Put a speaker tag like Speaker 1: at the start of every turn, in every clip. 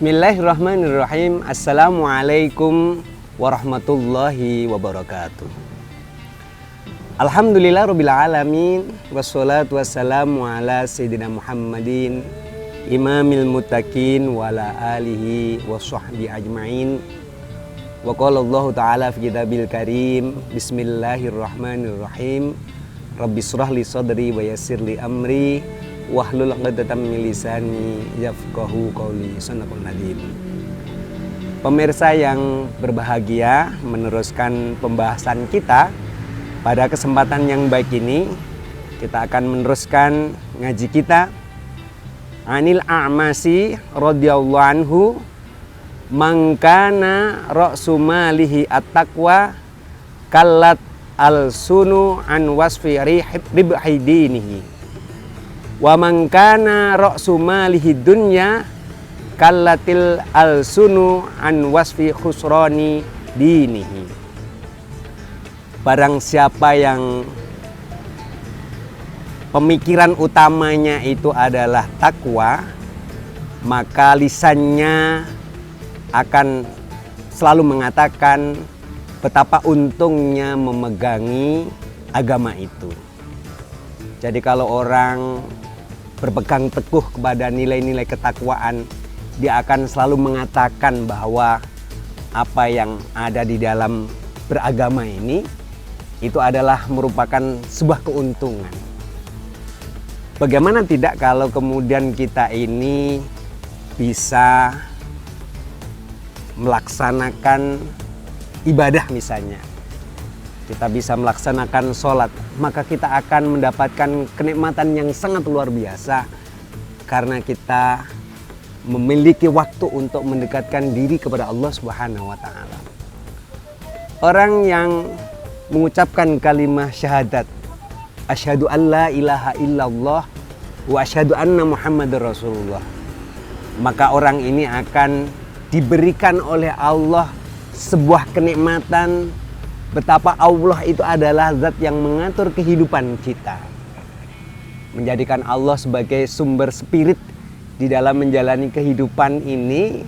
Speaker 1: Bismillahirrahmanirrahim. Assalamualaikum warahmatullahi wabarakatuh. Alhamdulillah rabbil alamin. Wassalatu wassalamu ala sayyidina Muhammadin imamil muttaqin wa ala alihi wa sahbihi ajma'in. Wa qala Allah ta'ala fi kitabil karim. Bismillahirrahmanirrahim. Rabbi shrah li sadri wa yassir li amri wahlul 'uqdatam min lisani yafqahu qawli. Shadaqal nadim. Pemirsa yang berbahagia, meneruskan pembahasan kita pada kesempatan yang baik ini, kita akan meneruskan ngaji kita Anil A'masi radhiyallahu anhu, mangkana ra'su malihi at-taqwa kallat al-sunu an wasfi ribhi dinihi wa mangkana ra'su malihi dunya kallatil al-sunu an wasfi khusrani dinihi. Barang siapa yang pemikiran utamanya itu adalah takwa, maka lisannya akan selalu mengatakan betapa untungnya memegangi agama itu. Jadi kalau orang berpegang teguh kepada nilai-nilai ketakwaan, dia akan selalu mengatakan bahwa apa yang ada di dalam beragama ini itu adalah merupakan sebuah keuntungan. Bagaimana tidak kalau kemudian kita ini bisa melaksanakan ibadah misalnya. Kita bisa melaksanakan sholat, maka kita akan mendapatkan kenikmatan yang sangat luar biasa karena kita memiliki waktu untuk mendekatkan diri kepada Allah Subhanahu wa Ta'ala. Orang yang mengucapkan kalimat syahadat, asyhadu an la ilaha illallah wa asyhadu anna Muhammadar Rasulullah, maka orang ini akan diberikan oleh Allah sebuah kenikmatan betapa Allah itu adalah zat yang mengatur kehidupan kita, menjadikan Allah sebagai sumber spirit di dalam menjalani kehidupan ini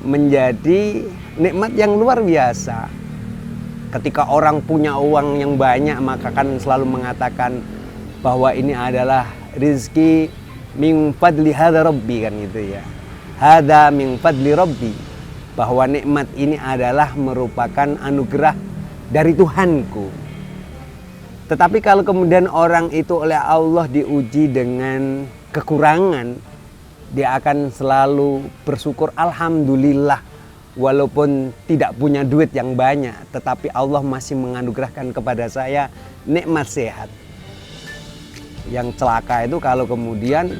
Speaker 1: menjadi nikmat yang luar biasa. Ketika orang punya uang yang banyak, maka kan selalu mengatakan bahwa ini adalah rizki min fadli hadza rabbi, kan gitu ya. Hadza min fadli rabbi, bahwa nikmat ini adalah merupakan anugerah dari Tuhanku. Tetapi kalau kemudian orang itu oleh Allah diuji dengan kekurangan, dia akan selalu bersyukur, alhamdulillah. Walaupun tidak punya duit yang banyak, tetapi Allah masih menganugerahkan kepada saya nikmat sehat. Yang celaka itu kalau kemudian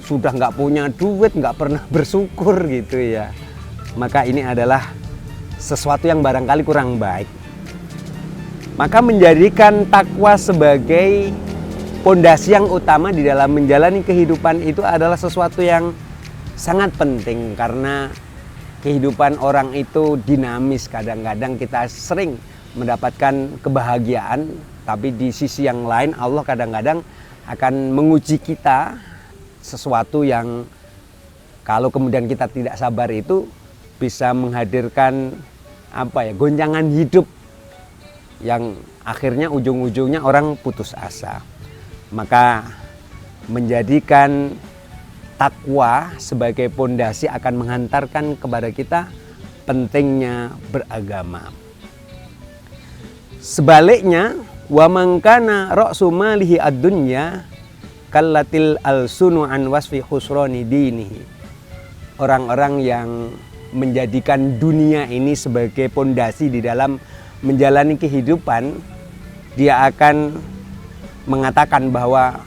Speaker 1: sudah nggak punya duit, nggak pernah bersyukur gitu ya. Maka ini adalah sesuatu yang barangkali kurang baik. Maka menjadikan takwa sebagai pondasi yang utama di dalam menjalani kehidupan itu adalah sesuatu yang sangat penting, karena kehidupan orang itu dinamis. Kadang-kadang kita sering mendapatkan kebahagiaan, tapi di sisi yang lain Allah kadang-kadang akan menguji kita sesuatu yang kalau kemudian kita tidak sabar itu bisa menghadirkan goncangan hidup yang akhirnya ujung-ujungnya orang putus asa. Maka menjadikan takwa sebagai pondasi akan menghantarkan kepada kita pentingnya beragama. Sebaliknya, wa mangkana ra'su malihi ad-dunya kallatil al-sunu an wasfi khusrani dinihi. Orang-orang yang menjadikan dunia ini sebagai pondasi di dalam menjalani kehidupan, dia akan mengatakan bahwa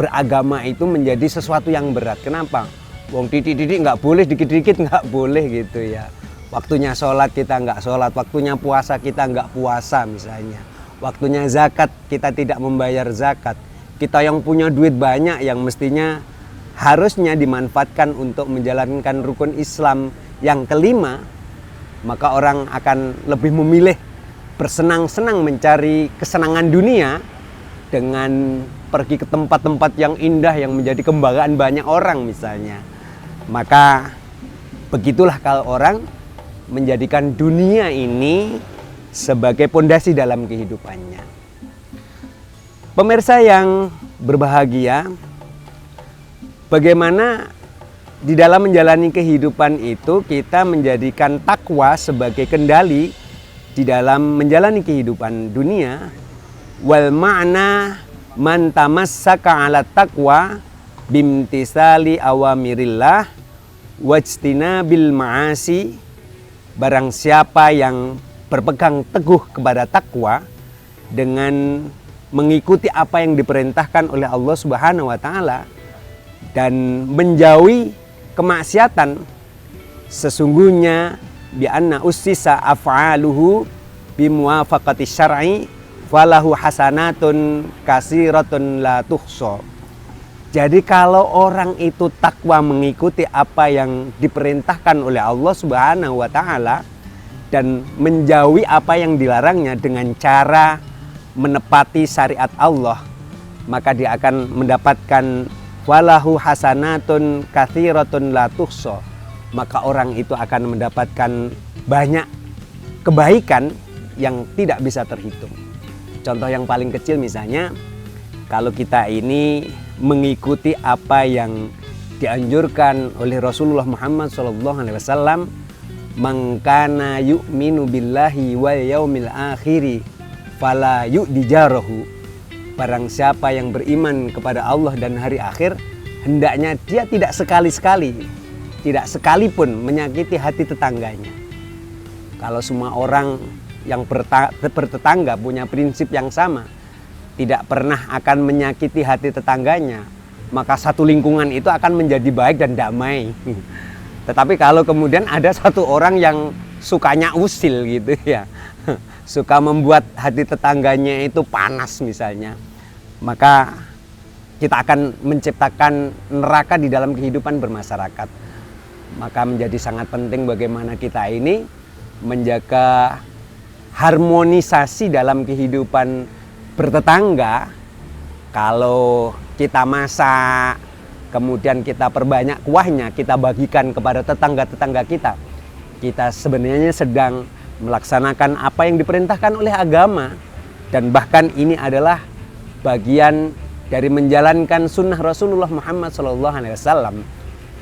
Speaker 1: beragama itu menjadi sesuatu yang berat. Kenapa? Wong titik-titik nggak boleh, dikit-dikit nggak boleh gitu ya. Waktunya sholat kita nggak sholat, waktunya puasa kita nggak puasa misalnya. Waktunya zakat kita tidak membayar zakat. Kita yang punya duit banyak yang mestinya harusnya dimanfaatkan untuk menjalankan rukun Islam yang kelima, maka orang akan lebih memilih bersenang-senang mencari kesenangan dunia dengan pergi ke tempat-tempat yang indah yang menjadi kebanggaan banyak orang misalnya. Maka Begitulah kalau orang menjadikan dunia ini sebagai pondasi dalam kehidupannya. Pemirsa yang berbahagia, bagaimana di dalam menjalani kehidupan itu kita menjadikan takwa sebagai kendali di dalam menjalani kehidupan dunia. Wal ma'na man tamassaka 'ala taqwa bimtisali awamirillah wajtinabil ma'asi. Barang siapa yang berpegang teguh kepada takwa dengan mengikuti apa yang diperintahkan oleh Allah Subhanahu wa taala dan menjauhi kemaksiatan, sesungguhnya bi anna ussisa af'aluhu bimuwafaqati syar'i falahu hasanatun kasiratun la tuhsa. Jadi kalau orang itu takwa mengikuti apa yang diperintahkan oleh Allah Subhanahu wa taala dan menjauhi apa yang dilarangnya dengan cara menepati syariat Allah, maka dia akan mendapatkan walahu hasanatun katsiratun la tuhsa. Maka orang itu akan mendapatkan banyak kebaikan yang tidak bisa terhitung. Contoh yang paling kecil misalnya, kalau kita ini mengikuti apa yang dianjurkan oleh Rasulullah Muhammad SAW, man kana yu'minu billahi wal yaumil akhiri fala yu'di jarahu. Barang siapa yang beriman kepada Allah dan hari akhir, hendaknya dia tidak sekali-sekali, tidak sekalipun menyakiti hati tetangganya. Kalau semua orang yang bertetangga punya prinsip yang sama, tidak pernah akan menyakiti hati tetangganya, maka satu lingkungan itu akan menjadi baik dan damai. Tetapi kalau kemudian ada satu orang yang sukanya usil gitu ya, suka membuat hati tetangganya itu panas misalnya, maka kita akan menciptakan neraka di dalam kehidupan bermasyarakat. Maka menjadi sangat penting bagaimana kita ini menjaga harmonisasi dalam kehidupan bertetangga. Kalau kita masak, kemudian kita perbanyak kuahnya, kita bagikan kepada tetangga-tetangga kita, kita sebenarnya sedang melaksanakan apa yang diperintahkan oleh agama. Dan bahkan ini adalah bagian dari menjalankan sunnah Rasulullah Muhammad SAW.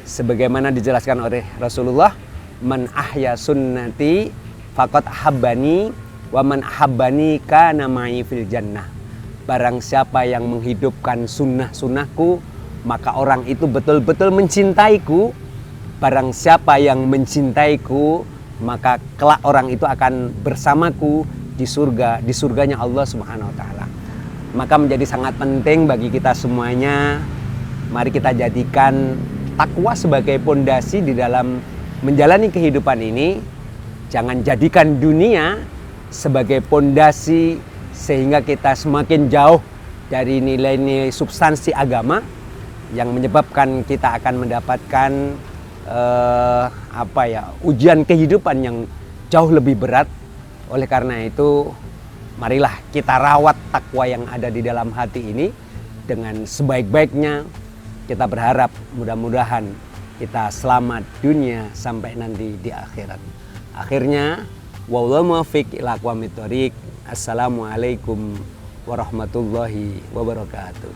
Speaker 1: Sebagaimana dijelaskan oleh Rasulullah, man ahya sunnati faqad habbani wa man ahabbani kana ma'i fil jannah. Barang siapa yang menghidupkan sunnah-sunnahku, maka orang itu betul-betul mencintaiku. Barang siapa yang mencintaiku, maka kelak orang itu akan bersamaku di surga, di surganya Allah Subhanahu wa taala. Maka menjadi sangat penting bagi kita semuanya, mari kita jadikan takwa sebagai pondasi di dalam menjalani kehidupan ini. Jangan jadikan dunia sebagai pondasi sehingga kita semakin jauh dari nilai-nilai substansi agama yang menyebabkan kita akan mendapatkan ujian kehidupan yang jauh lebih berat. Oleh karena itu, marilah kita rawat takwa yang ada di dalam hati ini dengan sebaik-baiknya. Kita berharap mudah-mudahan kita selamat dunia sampai nanti di akhirat. Akhirnya, wallahu muwaffiq ila aqwamit thoriq. Assalamualaikum warahmatullahi wabarakatuh.